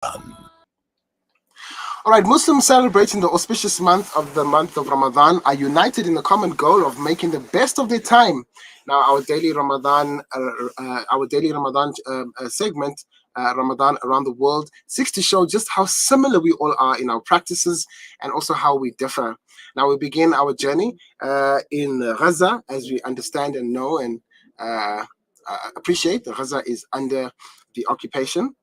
All right, Muslims celebrating the auspicious month of Ramadan are united in the common goal of making the best of their time. Now, our daily Ramadan segment, Ramadan around the world, seeks to show just how similar we all are in our practices and also how we differ. Now, we begin our journey in Gaza, as we understand and know and uh, appreciate. Gaza is under the occupation.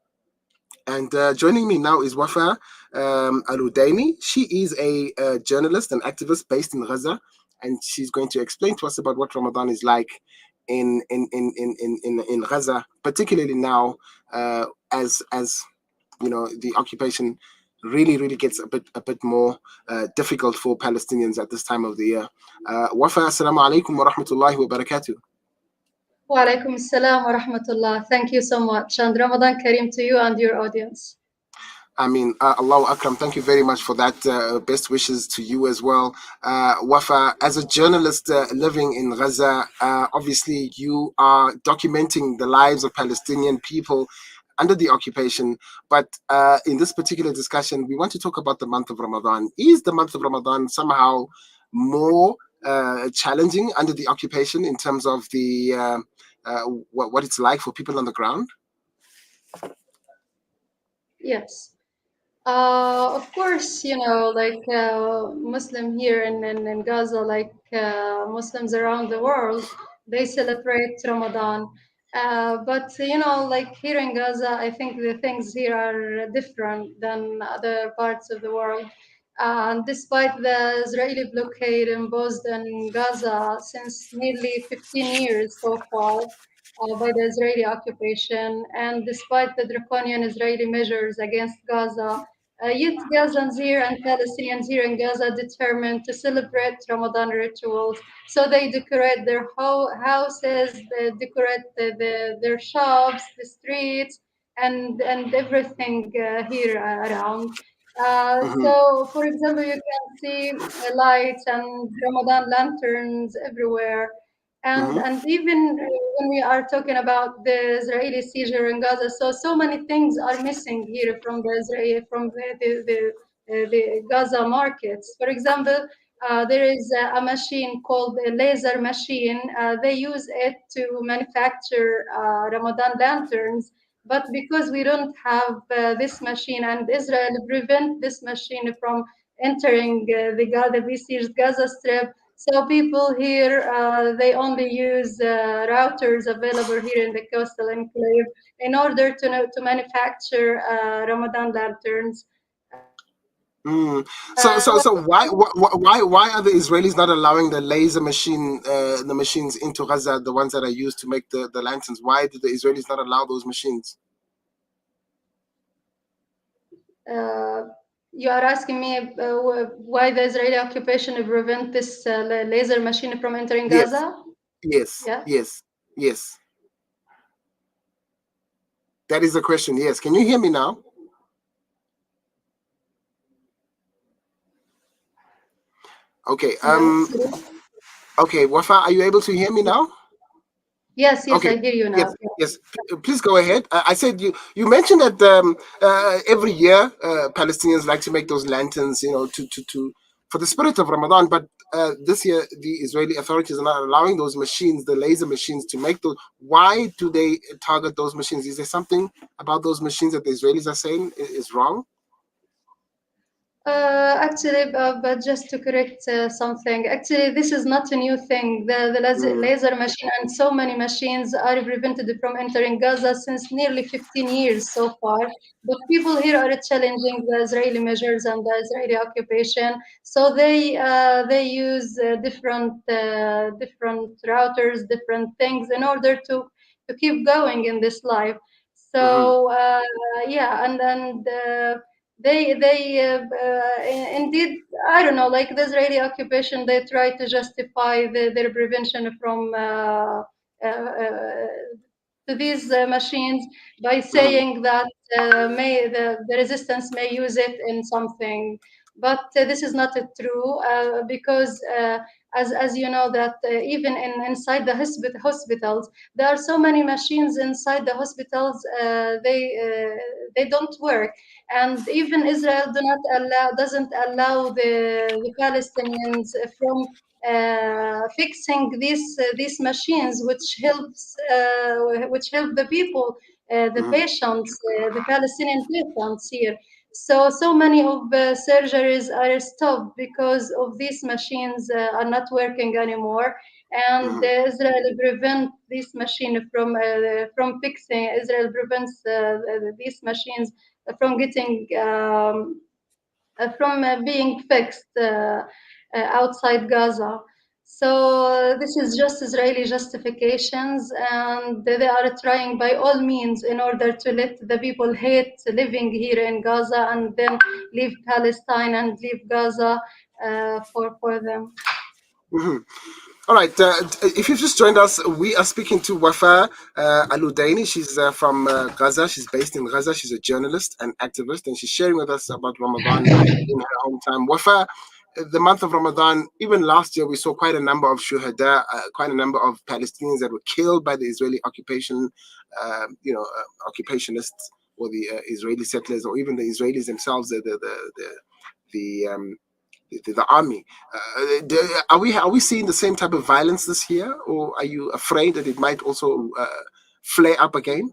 And joining me now is Wafaa AlUdaini. She is a journalist and activist based in Gaza, and she's going to explain to us about what Ramadan is like in Gaza, particularly now as you know the occupation really gets a bit more difficult for Palestinians at this time of the year. Wafaa, assalamu alaikum wa rahmatullahi wa barakatuh. Wa alaikum assalam wa rahmatullah. Thank you so much. And Ramadan Kareem to you and your audience. I mean, Allahu Akram, thank you very much for that. Best wishes to you as well. Wafaa, as a journalist living in Gaza, obviously you are documenting the lives of Palestinian people under the occupation. But in this particular discussion, we want to talk about the month of Ramadan. Is the month of Ramadan somehow more challenging under the occupation in terms of the what it's like for people on the ground? Yes. Of course, like Muslim here in Gaza, like Muslims around the world, they celebrate Ramadan. But like here in Gaza, I think the things here are different than other parts of the world. And despite the Israeli blockade imposed in Gaza since nearly 15 years so far, by the Israeli occupation, and despite the draconian Israeli measures against Gaza, youth Gazans here and Palestinians here in Gaza determined to celebrate Ramadan rituals. So they decorate their houses, they decorate their shops, the streets, and everything here around. Mm-hmm. So, for example, you can see lights and Ramadan lanterns everywhere. And, Mm-hmm. and even when we are talking about the Israeli seizure in Gaza, so many things are missing here from the Gaza markets. For example, there is a machine called a laser machine. They use it to manufacture Ramadan lanterns. But because we don't have this machine, and Israel prevent this machine from entering the besieged Gaza Strip, so people here, they only use routers available here in the coastal enclave in order to manufacture Ramadan lanterns. So why are the Israelis not allowing the laser machine the machines into Gaza, the ones that are used to make the lanterns? Why do the Israelis not allow those machines? Uh, you are asking me why the Israeli occupation prevent this laser machine from entering Yes, Gaza? yes, Yeah. yes, yes. That is the question. Yes. Can you hear me now? Okay. Yes. Okay, Wafa, are you able to hear me now? Yes. Okay. I hear you Yes. now. Yes. Please go ahead. I said you mentioned that every year Palestinians like to make those lanterns, to for the spirit of Ramadan. But this year the Israeli authorities are not allowing those machines, the laser machines, to make those. Why do they target those machines? Is there something about those machines that the Israelis are saying is wrong? Actually, but just to correct something, actually, this is not a new thing. The Mm, laser machine and so many machines are prevented from entering Gaza since nearly 15 years so far. But people here are challenging the Israeli measures and the Israeli occupation. So they use different routers, different things in order to keep going in this life. mm-hmm, So yeah, and indeed, I don't know, like the Israeli occupation, they try to justify their prevention from to these machines by mm-hmm. saying that the resistance may use it in something. But this is not true, because as you know that even inside the hospitals, there are so many machines inside the hospitals. They don't work, and even Israel doesn't allow the Palestinians from fixing these machines, which help the people, the Mm-hmm. patients, the Palestinian patients here. So many of the surgeries are stopped because of these machines are not working anymore, and Mm-hmm. Israel prevent this machine from fixing. Israel prevents these machines from getting from being fixed outside Gaza. So this is just Israeli justifications, and they are trying by all means in order to let the people hate living here in Gaza and then leave Palestine and leave Gaza for them. Mm-hmm. All right. If you've just joined us, we are speaking to Wafaa AlUdaini. She's from Gaza. She's based in Gaza. She's a journalist and activist, and she's sharing with us about Ramadan in her hometown. Wafaa, the month of Ramadan, even last year, we saw quite a number of shuhada, quite a number of Palestinians that were killed by the Israeli occupation, occupationists or the Israeli settlers, or even the Israelis themselves, the the army. Are we seeing the same type of violence this year, or are you afraid that it might also flare up again?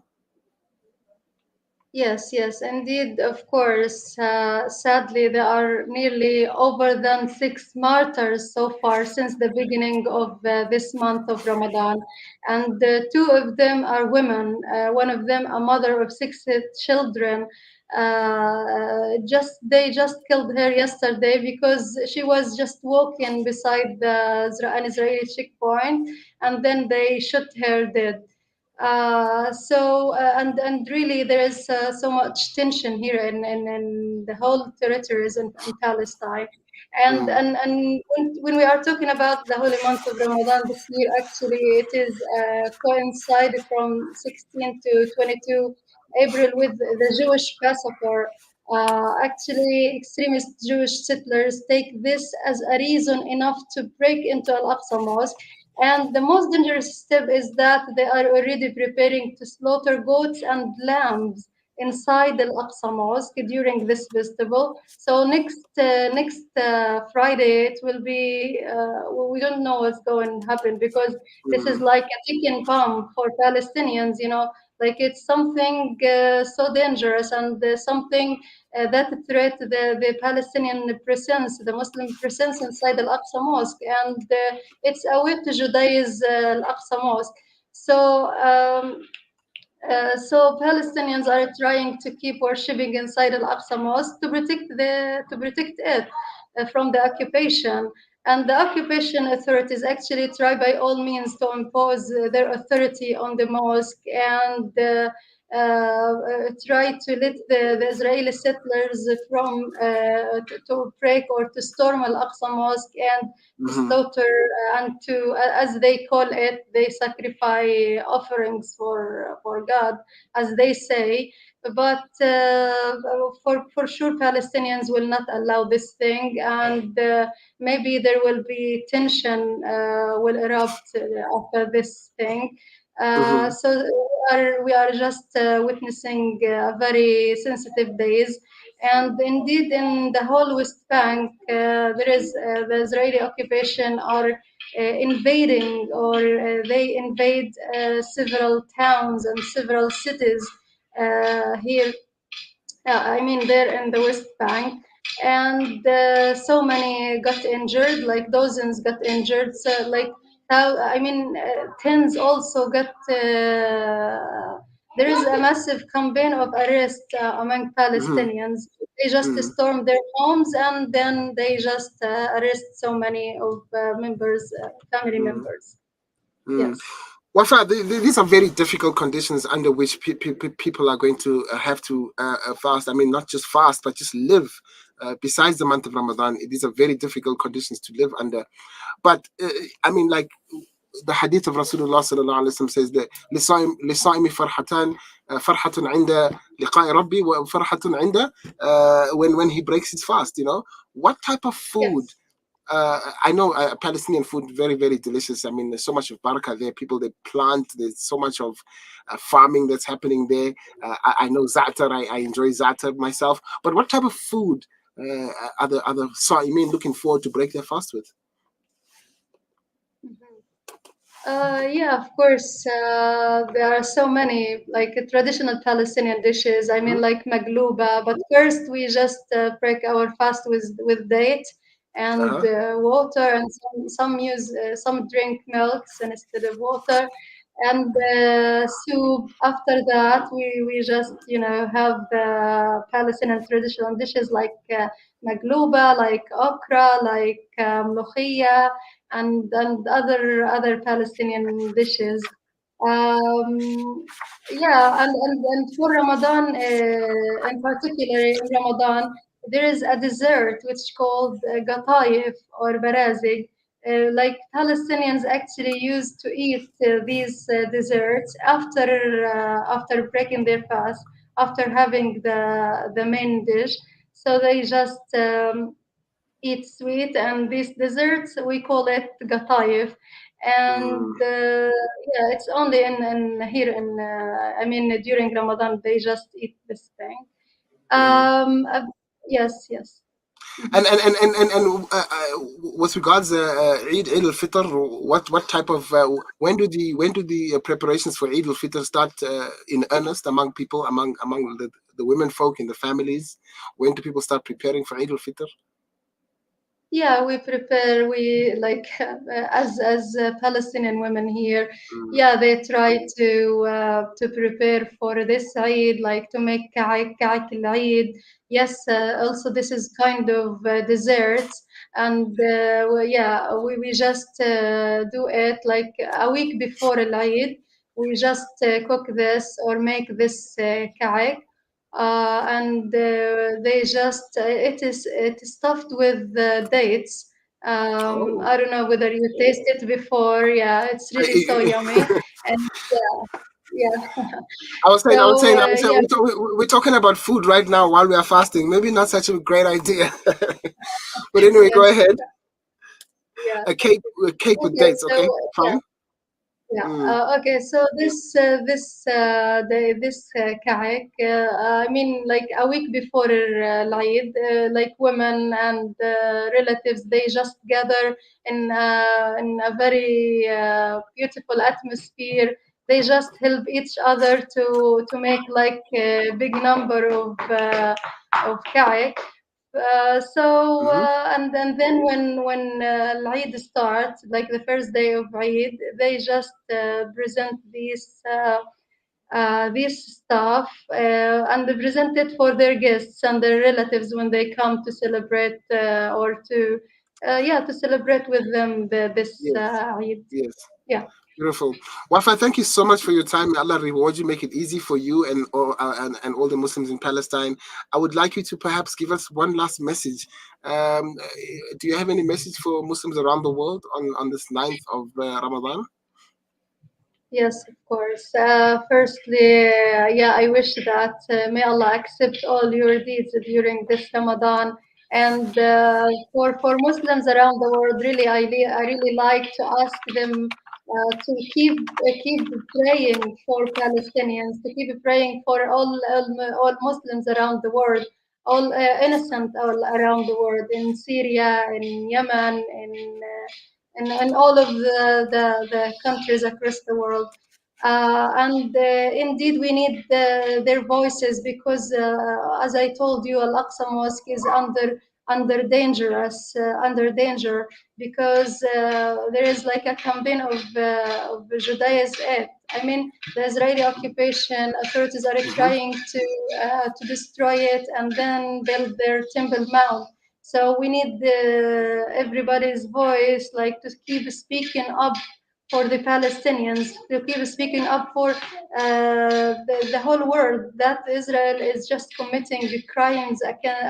Yes, yes, indeed, of course. Sadly, there are nearly over than six martyrs so far since the beginning of this month of Ramadan, and two of them are women. One of them, a mother of six children. Just they just killed her yesterday because she was just walking beside an Israeli checkpoint, and then they shot her dead. And really there is so much tension here in the whole territories in Palestine, Mm, and when we are talking about the holy month of Ramadan this year, actually it is coincided from 16 to 22 April with the Jewish Passover. Actually, extremist Jewish settlers take this as a reason enough to break into Al-Aqsa Mosque, and the most dangerous step is that they are already preparing to slaughter goats and lambs inside the Al-Aqsa Mosque during this festival. So next Friday it will be. We don't know what's going to happen because this is mm, like a ticking bomb for Palestinians. Like it's something so dangerous and something that threat the Palestinian presence, the Muslim presence inside Al-Aqsa Mosque, and it's a way to Judaize Al-Aqsa Mosque. So, so Palestinians are trying to keep worshipping inside Al-Aqsa Mosque to protect it from the occupation. And the occupation authorities actually try by all means to impose their authority on the mosque and try to let the Israeli settlers from to break or to storm Al-Aqsa Mosque and to mhm, slaughter and to, as they call it, they sacrifice offerings for God, as they say. But for sure, Palestinians will not allow this thing, and maybe there will be tension will erupt after this thing. mhm, So we are just witnessing very sensitive days. And indeed, in the whole West Bank, there is the Israeli occupation are invading, or they invade several towns and several cities here. I mean, there in the West Bank, and so many got injured, like dozens got injured. So, like, how, I mean, tens also got. There is a massive campaign of arrest among mhm, Palestinians. They just mhm, storm their homes and then they just arrest so many of family mhm, members. mhm. Yes. Wafa, these are very difficult conditions under which people are going to have to fast. I mean, not just fast, but just live. Besides the month of Ramadan, these are very difficult conditions to live under. But I mean, like, the hadith of Rasulullah sallallahu alaihi wasallam says that لصائم فرحتان فرحة عند لقاء ربي وفرحة عند when he breaks his fast. What type of food? Yes. I know Palestinian food very, very delicious. I mean, there's so much of barakah there. People, they plant. There's so much of farming that's happening there. I know za'atar. I enjoy za'atar myself. But what type of food are the Sa'imin looking forward to break their fast with? Mhm. Yeah, of course. There are so many like traditional Palestinian dishes. I mean, Hmm. like magluba. But first, we just break our fast with date and Uh-huh. water, and some use some drink milks instead of water, and soup. After that, we just have the Palestinian traditional dishes like magluba, like okra, like mlokhia, and other Palestinian dishes. Um, yeah, and for Ramadan, in particular in Ramadan, there is a dessert which called gatayif or barazig. Like Palestinians actually used to eat these desserts after breaking their fast, after having the main dish. So they just eat sweet, and these desserts we call it gatayif. And Mm, yeah, it's only in here in I mean during Ramadan they just eat this thing. mm. um uh, yes, yes. And Mhm. with regards Eid al-Fitr, what type of when do the preparations for Eid al-Fitr start in earnest among people, among the women folk in the families? When do people start preparing for Eid al-Fitr? Yeah, we prepare. We like as Palestinian women here. Mm. Yeah, they try to prepare for this Eid, like to make ka'ak al-Eid. Yes, also this is kind of dessert, and we just do it like a week before al-Eid. We just cook this or make this ka'ak, and they just it is stuffed with dates. Oh, I don't know whether you tasted it before. Yeah, it's really so I, yummy, and yeah. I was saying, I was So saying, I was saying, yeah, we're talking about food right now while we are fasting. Maybe not such a great idea. But anyway, go yes, ahead. yeah. A cake with Okay, dates. so Okay, yeah. fine. Yeah. Mm. Okay. So this kayak. I mean, like a week before Eid, like women and relatives, they just gather in a very beautiful atmosphere. They just help each other to make like a big number of kayak. Hmm. And then when Eid starts, like the first day of Eid, they just present these stuff and they present it for their guests and their relatives when they come to celebrate or to celebrate with them this Yes, Eid. yes. Yeah. Beautiful. Wafa, thank you so much for your time. May Allah reward you, make it easy for you and all the Muslims in Palestine. I would like you to perhaps give us one last message. Do you have any message for Muslims around the world on this 9th of Ramadan? Yes, of course. Firstly, yeah, I wish that may Allah accept all your deeds during this Ramadan. And for Muslims around the world, really, I really like to ask them to keep praying for Palestinians, to keep praying for all Muslims around the world, all innocent all around the world, in Syria, in Yemen, in all of the countries across the world. And indeed, we need their voices because, as I told you, Al-Aqsa Mosque is under danger because there is like a campaign of Judaism aid. I mean, the Israeli occupation authorities are Hmm. trying to destroy it and then build their Temple Mount. So we need everybody's voice, like to keep speaking up for the Palestinians, to keep speaking up for the whole world that Israel is just committing crimes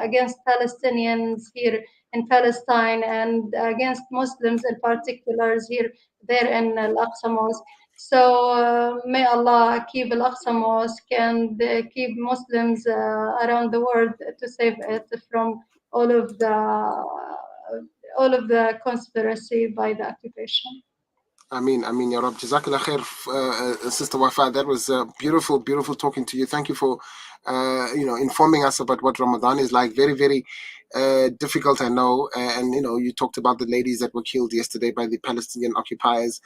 against Palestinians here in Palestine and against Muslims in particular here there in Al-Aqsa Mosque. So may Allah keep Al-Aqsa Mosque and keep Muslims around the world to save it from all of the conspiracy by the occupation. I mean, Ya Rab. Jazakallah khair, Sister Wafa. That was beautiful, beautiful talking to you. Thank you for, informing us about what Ramadan is like. Very, very difficult, I know. And, you talked about the ladies that were killed yesterday by the Palestinian occupiers.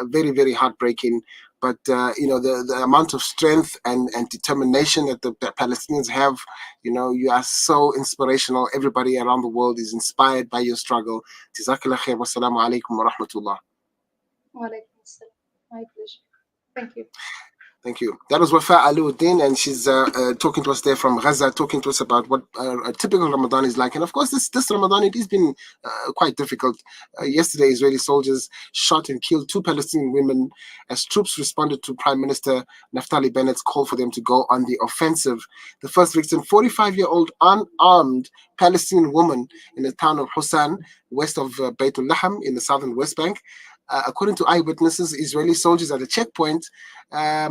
Very, very heartbreaking. But, the amount of strength and determination that the Palestinians have, you are so inspirational. Everybody around the world is inspired by your struggle. Jazakallah khair. Wassalamu alaikum wa rahmatullah. Walaikum assalam. My pleasure. Thank you. Thank you. That was Wafaa AlUdaini, and she's talking to us there from Gaza, talking to us about what a typical Ramadan is like. And of course, this Ramadan, it has been quite difficult. Yesterday, Israeli soldiers shot and killed 2 Palestinian women as troops responded to Prime Minister Naftali Bennett's call for them to go on the offensive. The first victim, 45-year-old unarmed Palestinian woman in the town of Hussan, west of Beitul Laham in the southern West Bank. According to eyewitnesses, Israeli soldiers at a checkpoint at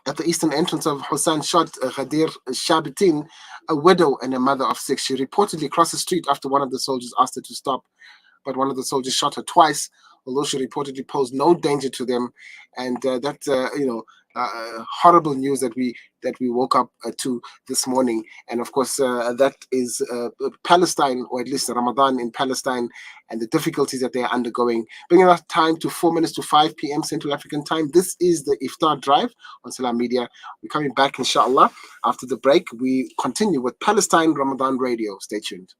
the eastern entrance of Hussan shot Ghadir Shabitin, a widow and a mother of 6. She reportedly crossed the street after one of the soldiers asked her to stop, but one of the soldiers shot her twice, although she reportedly posed no danger to them. And that's horrible news that we woke up to this morning. And of course, that is Palestine, or at least Ramadan in Palestine, and the difficulties that they are undergoing. Bringing our time to 4 minutes to 5 p.m. Central African time. This is the Iftar Drive on Salam Media. We're coming back, inshallah, after the break. We continue with Palestine Ramadan Radio. Stay tuned.